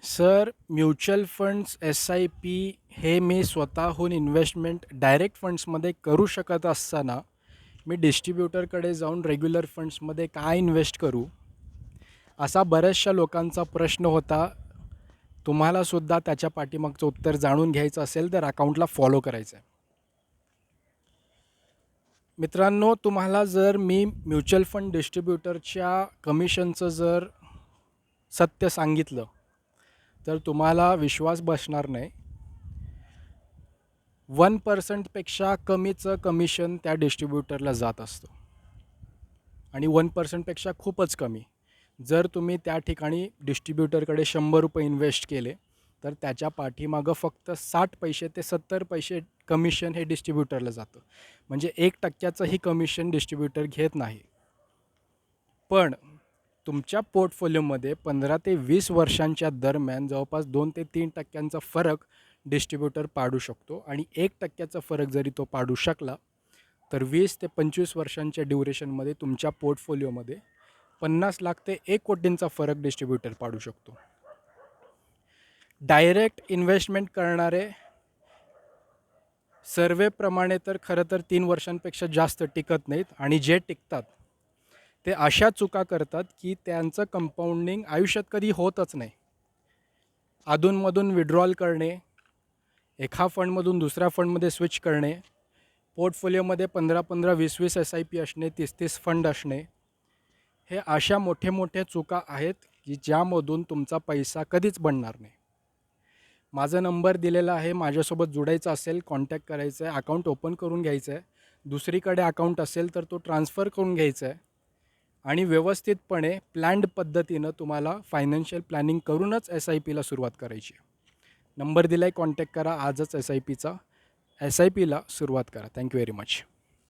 Sir, mutual funds, SIP हे मी स्वतःहून investment direct फंड्समध्ये करू शकत असताना, मी डिस्ट्रिब्युटरकडे जाऊन रेग्युलर फंड्समध्ये काय इन्व्हेस्ट करू? असा बऱ्याचशा लोकांचा प्रश्न होता. तुम्हालासुद्धा त्याच्या पाठीमागचं उत्तर जाणून घ्यायचं असेल तर अकाउंटला फॉलो करायचं आहे. मित्रांनो, तुम्हाला जर मी म्युच्युअल फंड डिस्ट्रिब्युटरच्या कमिशनचं जर सत्य सांगितलं, तर तुम्हाला विश्वास बसणार नाही. 1% कमीचं कमिशन त्या डिस्ट्रिब्युटरला जात असतं आणि 1%पेक्षा खूपच कमी. जर तुम्ही त्या ठिकाणी डिस्ट्रिब्युटरकडे ₹100 इन्व्हेस्ट केले, तर त्याच्या पाठीमागं फक्त 60 पैसे ते 70 पैसे कमिशन हे डिस्ट्रिब्युटरला जातं. म्हणजे 1%चंही कमिशन डिस्ट्रिब्युटर घेत नाही. पण तुमच्या पोर्टफोलिओमध्ये 15 ते 20 वर्षांच्या दरम्यान जवळपास 2 ते 3% फरक डिस्ट्रिब्युटर पाडू शकतो आणि 1%चा फरक जरी तो पाडू शकला, तर 20 ते 25 वर्षांच्या ड्युरेशनमध्ये तुमच्या पोर्टफोलिओमध्ये 50 लाख ते 1 कोटींचा फरक डिस्ट्रिब्युटर पाडू शकतो. डायरेक्ट इन्व्हेस्टमेंट करणारे सर्वेप्रमाणे तर खरं तर 3 वर्षांपेक्षा जास्त टिकत नाहीत आणि जे टिकतात ते अशा चुका करतात की त्यांचं कंपाऊंडिंग आयुष्यात कधी होतच नाही. अधूनमधून विड्रॉल करणे, एका फंडमधून दुसऱ्या फंडमध्ये स्विच करणे, पोर्टफोलिओमध्ये 15-15, 20-20 एस-आय-पी असणे, 30-30 फंड असणे, हे अशा मोठ्या चुका आहेत की ज्यामधून तुमचा पैसा कधीच बनणार नाही. माझा नंबर दिलेला आहे. माझ्यासोबत जोडायचं असेल, कॉन्टॅक्ट करायचं आहे, अकाउंट ओपन करून घ्यायचं आहे. दुसरीकडे अकाउंट असेल तर तो ट्रान्सफर करून घ्यायचा आहे आणि व्यवस्थितपणे प्लॅन्ड पद्धतीनं तुम्हाला फायनान्शियल प्लॅनिंग करूनच एस-आय-पीला सुरुवात करायची आहे. नंबर दिला आहे, कॉन्टॅक्ट करा आजच एस-आय-पीला सुरुवात करा. Thank you very much.